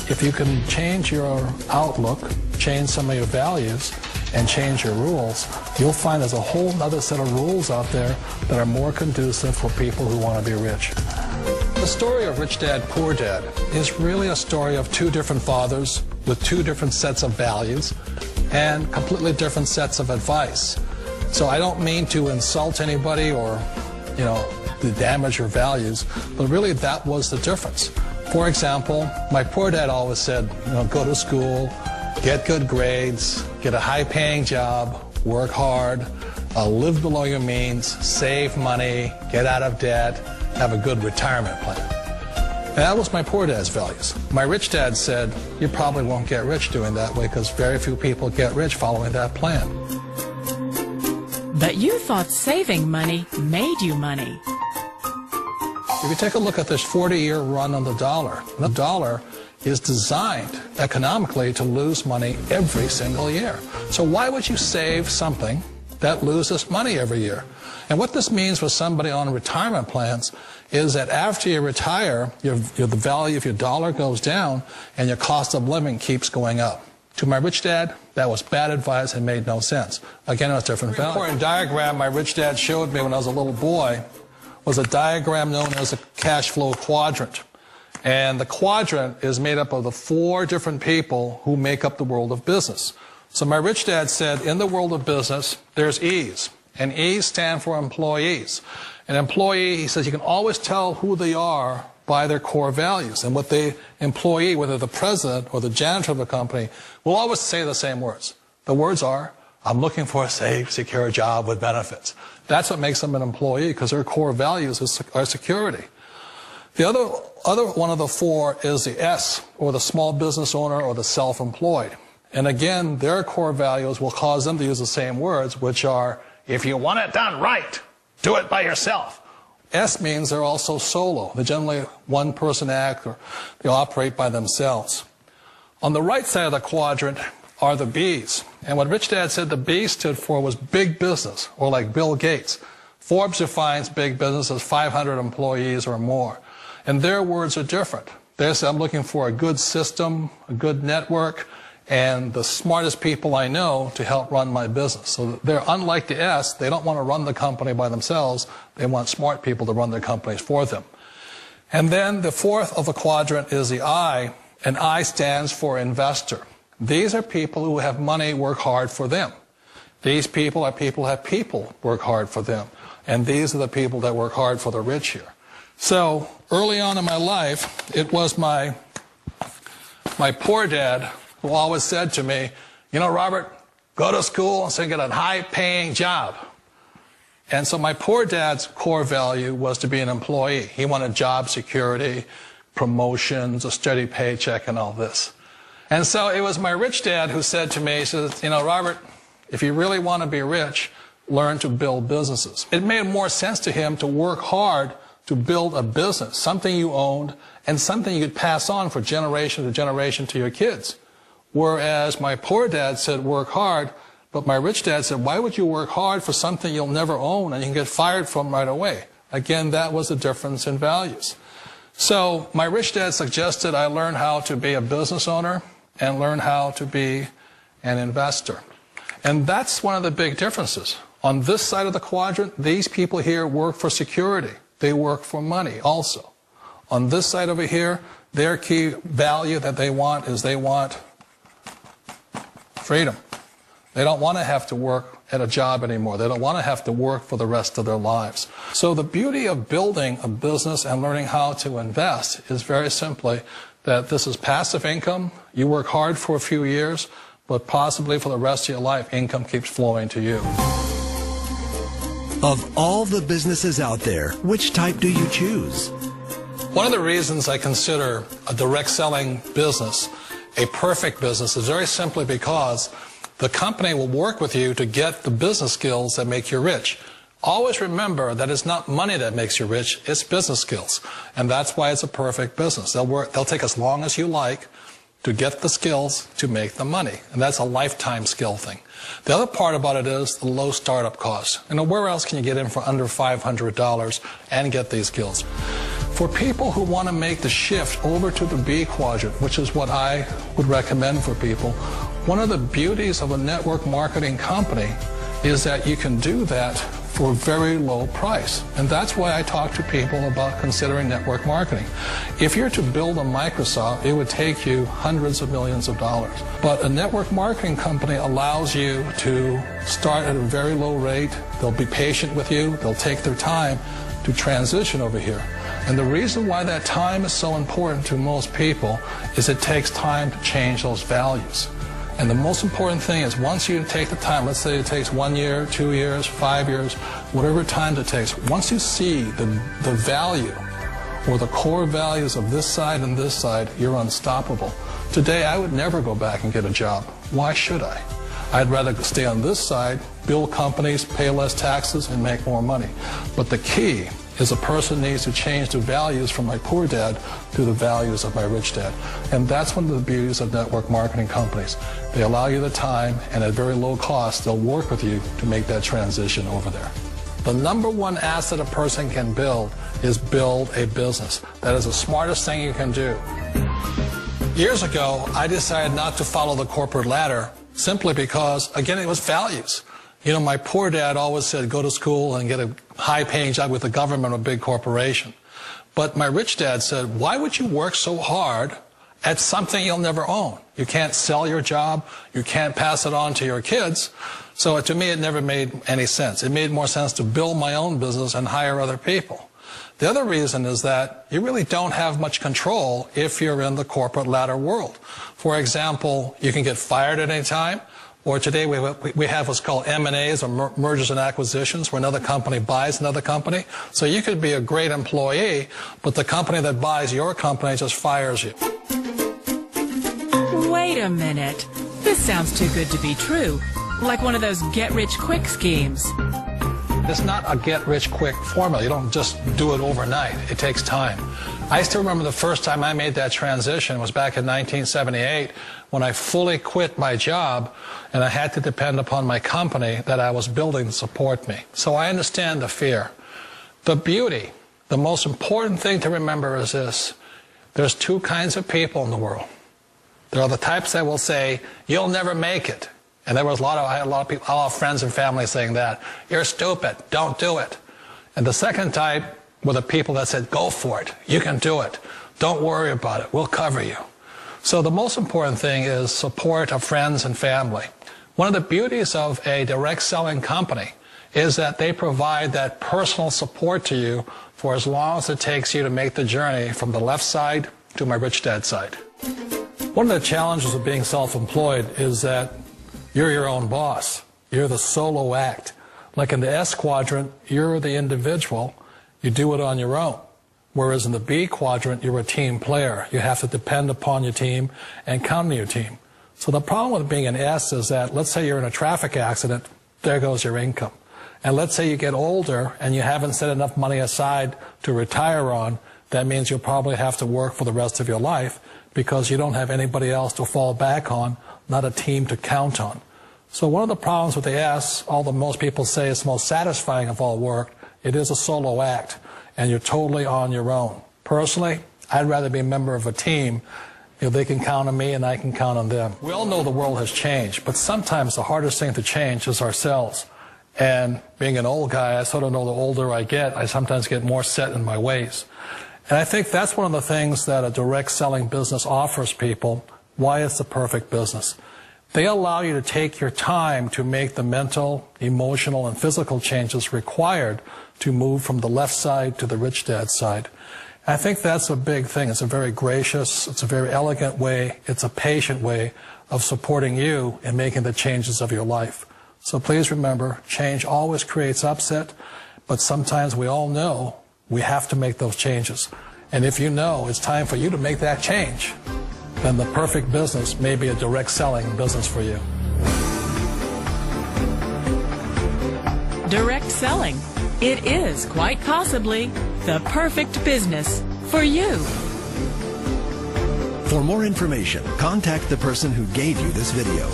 If you can change your outlook, change some of your values, and change your rules, you'll find there's a whole other set of rules out there that are more conducive for people who want to be rich. The story of Rich Dad, Poor Dad is really a story of two different fathers with two different sets of values and completely different sets of advice. So I don't mean to insult anybody or, to damage your values, but really that was the difference. For example, my poor dad always said, go to school, get good grades, get a high-paying job, work hard, live below your means, save money, get out of debt, have a good retirement plan. And that was my poor dad's values. My rich dad said, you probably won't get rich doing that way because very few people get rich following that plan. But you thought saving money made you money. If you take a look at this 40-year run on the dollar is designed economically to lose money every single year. So why would you save something that loses money every year? And what this means for somebody on retirement plans is that after you retire, the value of your dollar goes down and your cost of living keeps going up. To my rich dad, that was bad advice and made no sense. Again, it was different value. An important diagram my rich dad showed me when I was a little boy was a diagram known as a cash flow quadrant. And the quadrant is made up of the 4 different people who make up the world of business. So my rich dad said, in the world of business, there's E's. And E's stand for employees. An employee, he says, you can always tell who they are by their core values. And what the employee, whether the president or the janitor of the company, will always say the same words. The words are, I'm looking for a safe, secure job with benefits. That's what makes them an employee, because their core values are security. The other one of the 4 is the S, or the small business owner or the self-employed. And again, their core values will cause them to use the same words, which are, if you want it done right, do it by yourself. S means they're also solo. They're generally one-person act, or they operate by themselves. On the right side of the quadrant are the B's. And what Rich Dad said the B stood for was big business, or like Bill Gates. Forbes defines big business as 500 employees or more. And their words are different. They say, I'm looking for a good system, a good network, and the smartest people I know to help run my business. So they're unlike the S. They don't want to run the company by themselves. They want smart people to run their companies for them. And then the 4th of the quadrant is the I, and I stands for investor. These are people who have money work hard for them. These people are people who have people work hard for them. And these are the people that work hard for the rich here. So early on in my life, it was my poor dad who always said to me, Robert, go to school and get a high-paying job. And so my poor dad's core value was to be an employee. He wanted job security, promotions, a steady paycheck, and all this. And so it was my rich dad who said to me, he says, Robert, if you really want to be rich, learn to build businesses. It made more sense to him to work hard to build a business, something you owned, and something you could pass on for generation to generation to your kids. Whereas my poor dad said, work hard, but my rich dad said, why would you work hard for something you'll never own and you can get fired from right away? Again, that was the difference in values. So my rich dad suggested I learn how to be a business owner and learn how to be an investor. And that's one of the big differences. On this side of the quadrant, these people here work for security. They work for money also. On this side over here, their key value that they want is they want freedom. They don't want to have to work at a job anymore. They don't want to have to work for the rest of their lives. So the beauty of building a business and learning how to invest is very simply that this is passive income. You work hard for a few years, but possibly for the rest of your life, income keeps flowing to you. Of all the businesses out there, which type do you choose? One of the reasons I consider a direct selling business a perfect business is very simply because the company will work with you to get the business skills that make you rich. Always remember that it's not money that makes you rich, it's business skills. And that's why it's a perfect business. They'll take as long as you like to get the skills to make the money. And that's a lifetime skill thing. The other part about it is the low startup costs. Where else can you get in for under $500 and get these skills? For people who want to make the shift over to the B quadrant, which is what I would recommend for people, one of the beauties of a network marketing company is that you can do that for a very low price. And that's why I talk to people about considering network marketing. If you're to build a Microsoft, it would take you hundreds of millions of dollars. But a network marketing company allows you to start at a very low rate. They'll be patient with you. They'll take their time to transition over here. And the reason why that time is so important to most people is it takes time to change those values. And the most important thing is once you take the time, let's say it takes 1 year, 2 years, 5 years, whatever time it takes, once you see the value or the core values of this side and this side, you're unstoppable. Today, I would never go back and get a job. Why should I? I'd rather stay on this side, build companies, pay less taxes, and make more money. But the key is a person needs to change the values from my poor dad to the values of my rich dad. And that's one of the beauties of network marketing companies. They allow you the time, and at very low cost, they'll work with you to make that transition over there. The number one asset a person can build is build a business. That is the smartest thing you can do. Years ago, I decided not to follow the corporate ladder simply because, again, it was values. You know, my poor dad always said, go to school and get a high-paying job with the government or a big corporation. But my rich dad said, why would you work so hard at something you'll never own? You can't sell your job. You can't pass it on to your kids. So to me, it never made any sense. It made more sense to build my own business and hire other people. The other reason is that you really don't have much control if you're in the corporate ladder world. For example, you can get fired at any time. Or today we have what's called M&As, or mergers and acquisitions, where another company buys another company. So you could be a great employee, but the company that buys your company just fires you. Wait a minute. This sounds too good to be true. Like one of those get-rich-quick schemes. It's not a get-rich-quick formula. You don't just do it overnight. It takes time. I still remember the first time I made that transition was back in 1978 when I fully quit my job and I had to depend upon my company that I was building to support me. So I understand the fear. The beauty, the most important thing to remember is this. There's two kinds of people in the world. There are the types that will say, you'll never make it. And I had a lot of people, a lot of friends and family saying that. You're stupid. Don't do it. And the second type were the people that said, go for it. You can do it. Don't worry about it. We'll cover you. So the most important thing is support of friends and family. One of the beauties of a direct selling company is that they provide that personal support to you for as long as it takes you to make the journey from the left side to my rich dad side. One of the challenges of being self-employed is that you're your own boss. You're the solo act. Like in the S quadrant, you're the individual. You do it on your own. Whereas in the B quadrant, you're a team player. You have to depend upon your team and count on your team. So the problem with being an S is that, let's say you're in a traffic accident, there goes your income. And let's say you get older and you haven't set enough money aside to retire on, that means you'll probably have to work for the rest of your life because you don't have anybody else to fall back on, not a team to count on. So one of the problems with the S, although most people say it's the most satisfying of all work, it is a solo act, and you're totally on your own. Personally, I'd rather be a member of a team. You know, they can count on me and I can count on them. We all know the world has changed, but sometimes the hardest thing to change is ourselves. And being an old guy, I sort of know the older I get, I sometimes get more set in my ways. And I think that's one of the things that a direct selling business offers people, why it's the perfect business. They allow you to take your time to make the mental, emotional, and physical changes required to move from the left side to the rich dad side. I think that's a big thing. It's a very gracious, it's a very elegant way, it's a patient way of supporting you in making the changes of your life. So please remember, change always creates upset, but sometimes we all know we have to make those changes. And if you know it's time for you to make that change, then the perfect business may be a direct selling business for you. Direct selling. It is quite possibly the perfect business for you. For more information, contact the person who gave you this video.